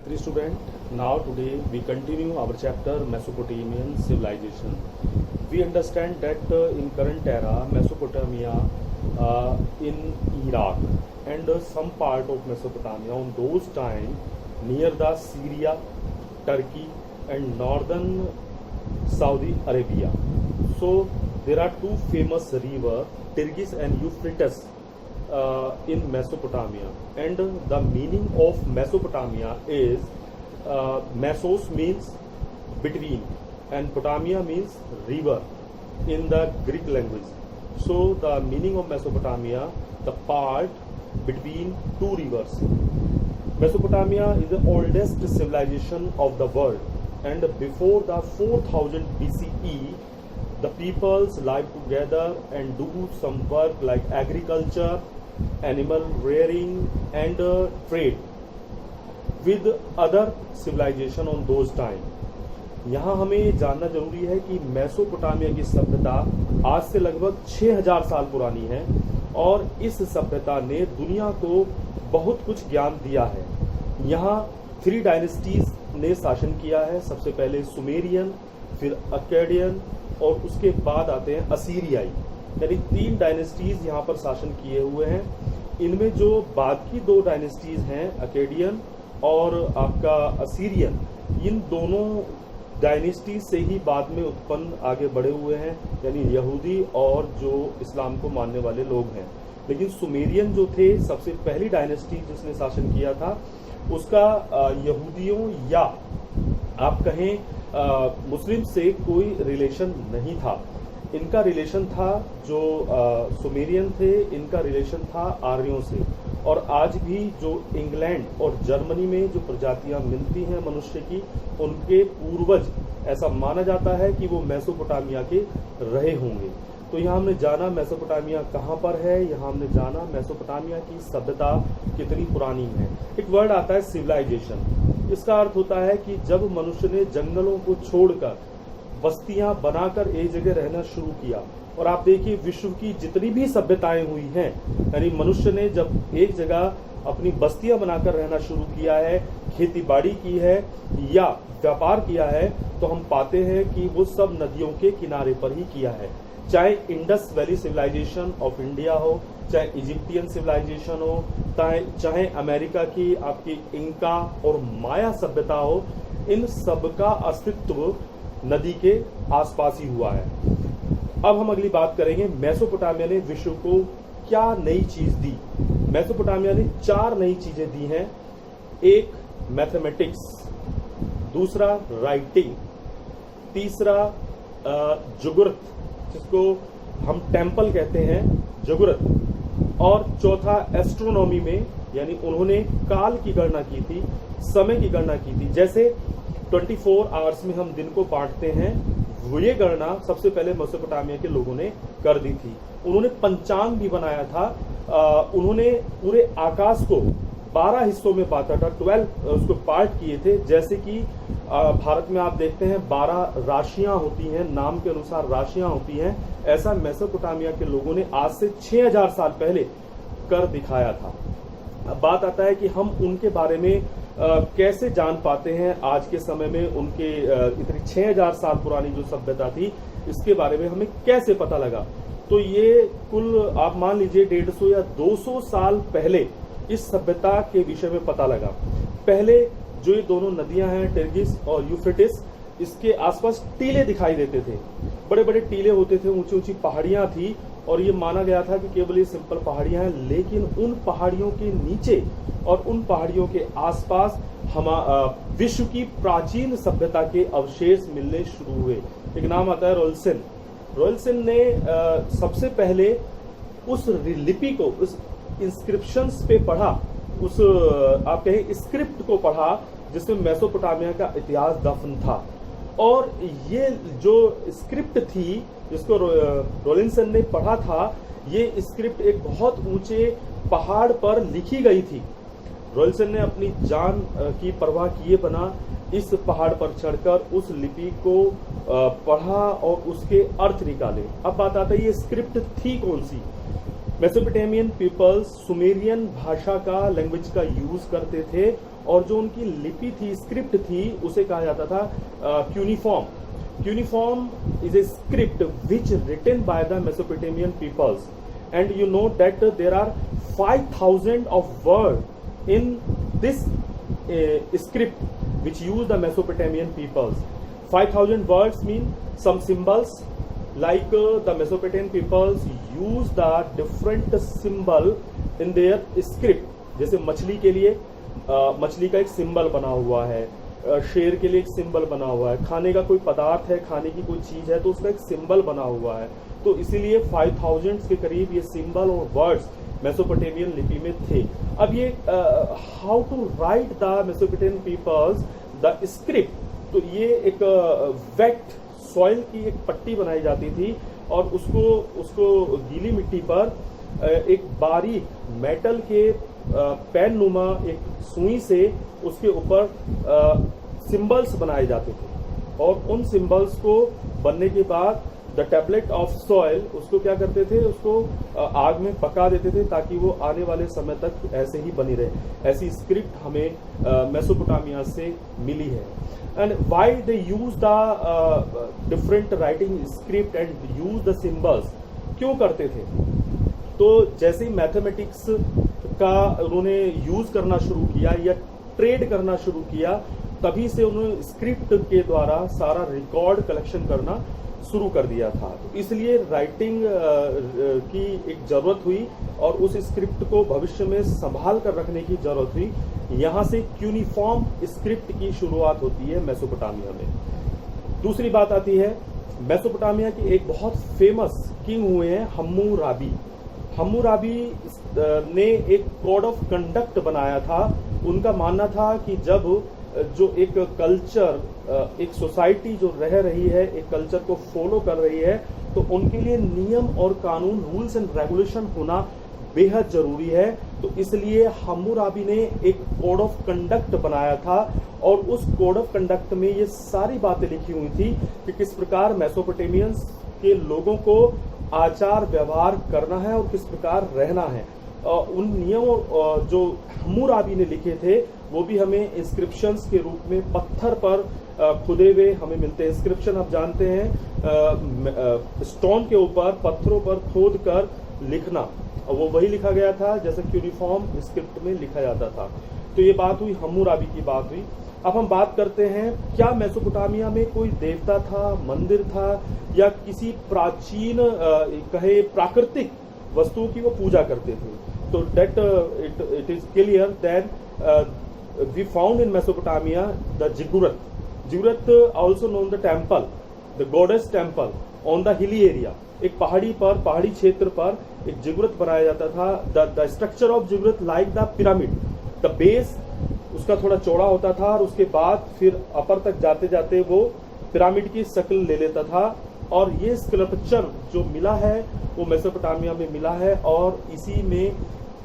Three student. Now today we continue our chapter Mesopotamian civilization. We understand that in current era Mesopotamia in Iraq and some part of Mesopotamia on those time near the Syria, Turkey and northern Saudi Arabia. So there are two famous rivers, Tigris and Euphrates, in Mesopotamia, and the meaning of Mesopotamia is Mesos means between and Potamia means river in the Greek language. So the meaning of Mesopotamia, the part between two rivers. Mesopotamia is the oldest civilization of the world, and before the 4000 BCE the peoples live together and do some work like agriculture, animal rearing and trade with other civilization on those time. यहाँ हमें ये जानना जरूरी है कि Mesopotamia की सभ्यता आज से लगभग 6000 साल पुरानी है और इस सभ्यता ने दुनिया को बहुत कुछ ज्ञान दिया है। यहाँ 3 डायनेस्टीज ने शासन किया है। सबसे पहले सुमेरियन, फिर अकेडियन और उसके बाद आते हैं असीरियाई, यानी 3 डायनेस्टीज यहाँ पर शासन किए हुए हैं। इनमें जो बाद की 2 डायनेस्टीज हैं, अकेडियन और आपका असीरियन, इन दोनों डायनेस्टी से ही बाद में उत्पन्न आगे बढ़े हुए हैं, यानी यहूदी और जो इस्लाम को मानने वाले लोग हैं। लेकिन सुमेरियन जो थे, सबसे पहली डायनेस्टी जिसने शासन किया था, उसका यहूदियों या आप कहें मुस्लिम से कोई रिलेशन नहीं था। इनका रिलेशन था जो सुमेरियन थे, इनका रिलेशन था आर्यों से। और आज भी जो इंग्लैंड और जर्मनी में जो प्रजातियां मिलती हैं मनुष्य की, उनके पूर्वज ऐसा माना जाता है कि वो मेसोपोटामिया के रहे होंगे। तो यहाँ हमने जाना मेसोपोटामिया कहाँ पर है, यहाँ हमने जाना मेसोपोटामिया की सभ्यता कितनी पुरानी है। एक वर्ड आता है सिविलाइजेशन। इसका अर्थ होता है कि जब मनुष्य ने जंगलों को छोड़कर बस्तियां बनाकर एक जगह रहना शुरू किया। और आप देखिए विश्व की जितनी भी सभ्यताएं हुई हैं, यानी मनुष्य ने जब एक जगह अपनी बस्तियां बनाकर रहना शुरू किया है, खेती बाड़ी की है या व्यापार किया है, तो हम पाते हैं कि वो सब नदियों के किनारे पर ही किया है। चाहे Indus valley civilisation of India हो, चाहे इजिप्टियन सिविलाइजेशन हो, चाहे अमेरिका की आपकी इंका और माया सभ्यता हो, इन सब का अस्तित्व नदी के आसपास ही हुआ है। अब हम अगली बात करेंगे, मेसोपोटामिया ने विश्व को क्या नई चीज दी। मेसोपोटामिया ने 4 नई चीजें दी हैं। एक मैथमेटिक्स, दूसरा राइटिंग, तीसरा जुगुर्त जिसको हम टेम्पल कहते हैं, जुगुर्त, और चौथा एस्ट्रोनॉमी में, यानी उन्होंने काल की गणना की थी, समय की गणना की थी। जैसे 24 आवर्स में हम दिन को बांटते हैं, वो ये गणना सबसे पहले मेसोपोटामिया के लोगों ने कर दी थी। उन्होंने पंचांग भी बनाया था। उन्होंने पूरे आकाश को 12 हिस्सों में बांटा था, 12 उसको पार्ट किए थे। जैसे कि भारत में आप देखते हैं 12 राशियां होती हैं, नाम के अनुसार राशियां होती हैं। ऐसा मेसोपोटामिया के लोगों ने आज से 6000 साल पहले कर दिखाया था। अब बात आता है कि हम उनके बारे में कैसे जान पाते हैं आज के समय में, उनके इतनी 6000 साल पुरानी जो सभ्यता थी, इसके बारे में हमें कैसे पता लगा। तो ये कुल आप मान लीजिए 150 या 200 साल पहले इस सभ्यता के विषय में पता लगा। पहले जो ये दोनों नदियां हैं, टिग्रिस और यूफ्रेटिस, इसके आसपास टीले दिखाई देते थे। बड़े बड़े टीले होते थे, ऊंची ऊंची पहाड़ियां थी और ये माना गया था कि केवल ये सिंपल पहाड़ियां हैं। लेकिन उन पहाड़ियों के नीचे और उन पहाड़ियों के आसपास विश्व की प्राचीन सभ्यता के अवशेष मिलने शुरू हुए। एक नाम आता है रोल्सन। रोल्सन ने सबसे पहले उस लिपि को, उस इंस्क्रिप्शंस पे पढ़ा, उस आप कहें स्क्रिप्ट को पढ़ा जिसमें मेसोपोटामिया का इतिहास दफन था। और ये जो स्क्रिप्ट थी जिसको रोलिंसन ने पढ़ा था, ये स्क्रिप्ट एक बहुत ऊंचे पहाड़ पर लिखी गई थी। रोलिंसन ने अपनी जान की परवाह किए बिना इस पहाड़ पर चढ़कर उस लिपि को पढ़ा और उसके अर्थ निकाले। अब बात आता है ये स्क्रिप्ट थी कौन सी। मेसोपोटामियन पीपल्स सुमेरियन भाषा का, लैंग्वेज का यूज करते थे और जो उनकी लिपि थी, स्क्रिप्ट थी, उसे कहा जाता था cuneiform. Cuneiform is a script which written by the Mesopotamian peoples, and you know that there are 5,000 of words in this script which use the Mesopotamian peoples. 5,000 words mean some symbols, like the Mesopotamian peoples use the different symbol in their script. जैसे मछली के लिए मछली का एक symbol बना हुआ है, शेर के लिए एक सिंबल बना हुआ है, खाने का कोई पदार्थ है, खाने की कोई चीज है तो उसका एक सिंबल बना हुआ है. तो इसीलिए 5000 के करीब ये सिंबल और वर्ड्स मेसोपोटामियन लिपि में थे. अब ये how to write the Mesopotamian peoples the script, तो ये एक वेट सॉइल की एक पट्टी बनाई जाती थी और उसको गीली मिट्टी पर एक बारीक मेटल के पेन नुमा एक सुई से उसके ऊपर सिंबल्स बनाए जाते थे और उन सिंबल्स को बनने के बाद द टैबलेट ऑफ सॉइल उसको क्या करते थे, उसको आग में पका देते थे ताकि वो आने वाले समय तक ऐसे ही बनी रहे. ऐसी स्क्रिप्ट हमें मेसोपोटामिया से मिली है. And why they use the different writing script and use the symbols, क्यों करते थे? तो जैसे ही मैथमेटिक्स का उन्होंने यूज करना शुरू किया या ट्रेड करना शुरू किया, तभी से उन्होंने स्क्रिप्ट के द्वारा सारा रिकॉर्ड कलेक्शन करना शुरू कर दिया था. तो इसलिए राइटिंग की एक जरूरत हुई और उस स्क्रिप्ट को भविष्य में संभाल कर रखने की जरूरत हुई. यहां से क्यूनिफॉर्म स्क्रिप्ट की शुरुआत होती है मेसोपोटामिया में. दूसरी बात आती है, मेसोपोटामिया के एक बहुत फेमस किंग हुए हैं हम्मुराबी. हम्मुराबी ने एक कोड ऑफ कंडक्ट बनाया था. उनका मानना था कि जब जो एक कल्चर, एक सोसाइटी जो रह रही है, एक कल्चर को फॉलो कर रही है, तो उनके लिए नियम और कानून, रूल्स एंड रेगुलेशन होना बेहद जरूरी है. तो इसलिए हम्मुराबी ने एक कोड ऑफ कंडक्ट बनाया था और उस कोड ऑफ कंडक्ट में ये सारी बातें लिखी हुई थी कि किस प्रकार मेसोपोटामियंस के लोगों को आचार व्यवहार करना है और किस प्रकार रहना है. उन नियमों जो हम्मुराबी ने लिखे थे वो भी हमें इंस्क्रिप्शंस के रूप में पत्थर पर खुदे हुए हमें मिलते हैं. इंस्क्रिप्शन आप जानते हैं स्टोन के ऊपर, पत्थरों पर खोद कर लिखना, वो वही लिखा गया था जैसे क्यूनिफॉर्म स्क्रिप्ट में लिखा जाता था. तो ये बात हुई, हम्मुराबी की बात हुई. अब हम बात करते हैं, क्या मेसोपोटामिया में कोई देवता था, मंदिर था या किसी प्राचीन कहे प्राकृतिक वस्तुओं की वो पूजा करते थे? तो that it is clear that we found in Mesopotamia the ziggurat. Ziggurat also known the temple, the goddess temple on the hilly area. एक पहाड़ी पर, पहाड़ी क्षेत्र पर एक जिगुरत बनाया जाता था. The structure of ziggurat like the pyramid. The base उसका थोड़ा चौड़ा होता था और उसके बाद फिर अपर तक जाते जाते वो पिरामिड की शक्ल ले लेता था. और ये स्कल्पचर जो मिला है वो मेसोपोटामिया में मिला है और इसी में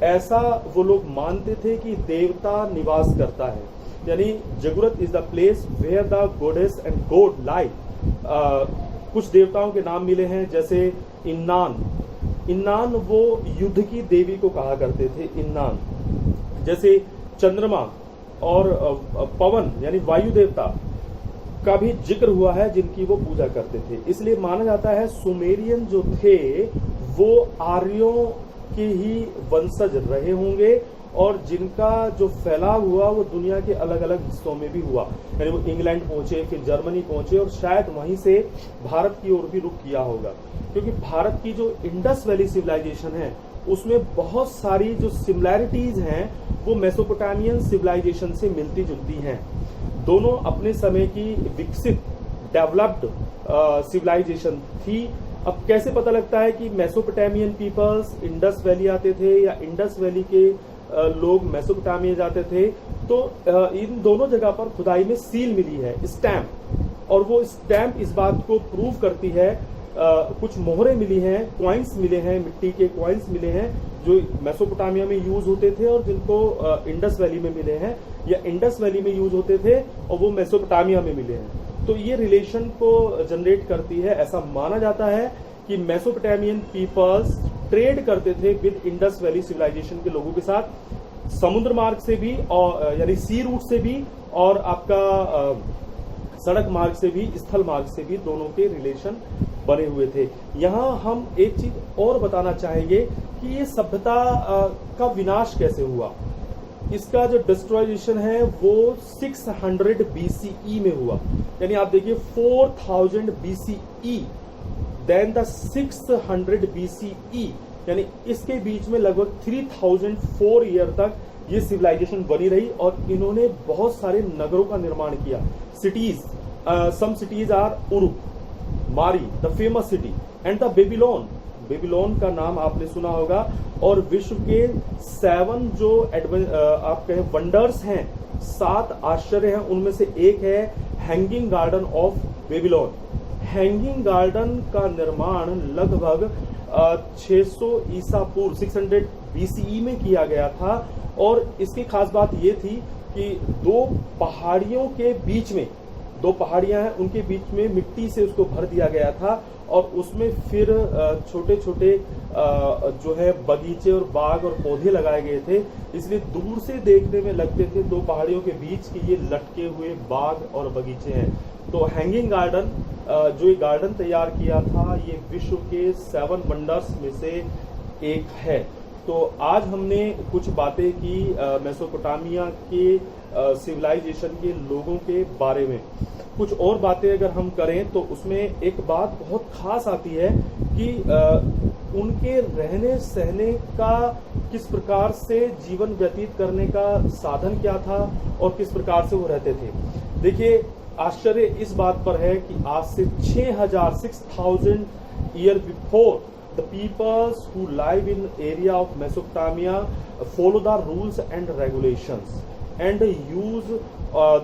ऐसा वो लोग मानते थे कि देवता निवास करता है. यानी ziggurat is the place where the goddess and god lie. कुछ देवताओं के नाम मिले हैं जैसे इन्नान. इन्नान वो युद्ध की देवी को कहा करते थे, इन्नान. जैसे चंद्रमा और पवन यानी वायु देवता का भी जिक्र हुआ है जिनकी वो पूजा करते थे. इसलिए माना जाता है सुमेरियन जो थे वो आर्यों के ही वंशज रहे होंगे और जिनका जो फैलाव हुआ वो दुनिया के अलग अलग हिस्सों में भी हुआ. यानी वो इंग्लैंड पहुंचे, फिर जर्मनी पहुंचे और शायद वहीं से भारत की ओर भी रुख किया होगा, क्योंकि भारत की जो इंडस वैली सिविलाइजेशन है उसमें बहुत सारी जो सिमिलैरिटीज हैं वो मेसोपोटामियन सिविलाइजेशन से मिलती जुलती हैं. दोनों अपने समय की विकसित डेवलप्ड सिविलाइजेशन थी. अब कैसे पता लगता है कि मेसोपोटामियन पीपल्स इंडस वैली आते थे या इंडस वैली के लोग मेसोपोटामिया जाते थे? तो इन दोनों जगह पर खुदाई में सील मिली है, स्टैम्प, और वो स्टैम्प इस बात को प्रूव करती है. कुछ मोहरे मिली हैं, कॉइन्स मिले हैं, मिट्टी के कॉइन्स मिले हैं जो मेसोपोटामिया में यूज होते थे और जिनको इंडस वैली में मिले हैं, या इंडस वैली में यूज होते थे और वो मेसोपोटामिया में मिले हैं. तो ये रिलेशन को जनरेट करती है. ऐसा माना जाता है कि मेसोपोटामियन पीपल्स ट्रेड करते थे विद इंडस वैली सिविलाइजेशन के लोगों के साथ. समुद्र मार्ग से भी और यानी सी रूट से भी और आपका सड़क मार्ग से भी, स्थल मार्ग से भी दोनों के रिलेशन बने हुए थे। यहाँ हम एक चीज और बताना चाहेंगे कि ये सभ्यता का विनाश कैसे हुआ। इसका जो डिस्ट्रॉयजेशन है वो 600 BCE में हुआ, यानी आप देखिए 4000 BCE देन द 600 BCE, यानी इसके बीच में लगभग 3004 ईयर तक ये सिविलाइजेशन बनी रही और इन्होंने बहुत सारे नगरों का निर्माण किया। Cities, some cities are Uruk, Mari the famous city, and the Babylon, Babylon का नाम आपने सुना होगा। और विश्व के 7 जो आप कहें वंडर्स हैं, 7 आश्चर्य हैं, उनमें से एक है hanging garden of Babylon. Hanging garden का निर्माण लगभग 600 ईसा पूर्व 600 BCE में किया गया था और इसकी खास बात ये थी कि 2 पहाड़ियों के बीच में, 2 पहाड़ियां हैं, उनके बीच में मिट्टी से उसको भर दिया गया था और उसमें फिर छोटे छोटे जो है बगीचे और बाग और पौधे लगाए गए थे, इसलिए दूर से देखने में लगते थे 2 पहाड़ियों के बीच कि ये लटके हुए बाग और बगीचे हैं। तो हैंगिंग गार्डन जो ये गार्डन तैयार किया था, ये विश्व के 7 वंडर्स में से एक है। तो आज हमने कुछ बातें की मेसोपोटामिया के सिविलाइजेशन के लोगों के बारे में। कुछ और बातें अगर हम करें तो उसमें एक बात बहुत खास आती है कि उनके रहने सहने का, किस प्रकार से जीवन व्यतीत करने का साधन क्या था और किस प्रकार से वो रहते थे। देखिए, आश्चर्य इस बात पर है कि आज से 6000 year before the peoples who live in area of Mesopotamia follow the rules and regulations and use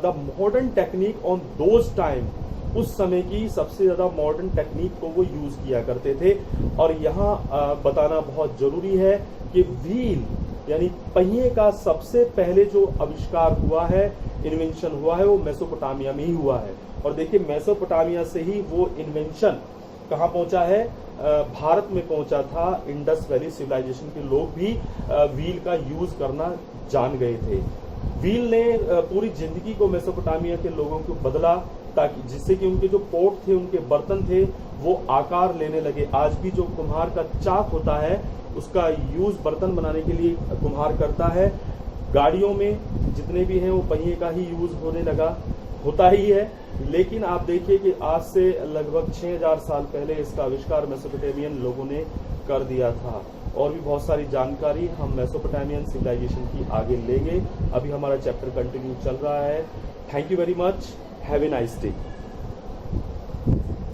the modern technique on those time। उस समय की सबसे ज्यादा मॉडर्न टेक्निक को वो यूज किया करते थे। और यहाँ बताना बहुत जरूरी है कि व्हील यानी पहिए का सबसे पहले जो आविष्कार हुआ है, इन्वेंशन हुआ है, वो मेसोपोटामिया में ही हुआ है। और देखिए, मेसोपोटामिया से ही वो इन्वेंशन कहाँ पहुंचा है, भारत में पहुंचा था। इंडस वैली सिविलाइजेशन के लोग भी व्हील का यूज करना जान गए थे। व्हील ने पूरी जिंदगी को मेसोपोटामिया के लोगों को बदला, ताकि जिससे कि उनके जो पोट थे, उनके बर्तन थे, वो आकार लेने लगे। आज भी जो कुम्हार का चाक होता है, उसका यूज बर्तन बनाने के लिए कुम्हार करता है। गाड़ियों में जितने भी हैं वो पहिए का ही यूज होने लगा, होता ही है। लेकिन आप देखिए कि आज से लगभग 6000 साल पहले इसका आविष्कार मेसोपोटामियन लोगों ने कर दिया था। और भी बहुत सारी जानकारी हम मेसोपोटामियन सिविलाइजेशन की आगे लेंगे। अभी हमारा चैप्टर कंटिन्यू चल रहा है। Thank you very much, have a nice day.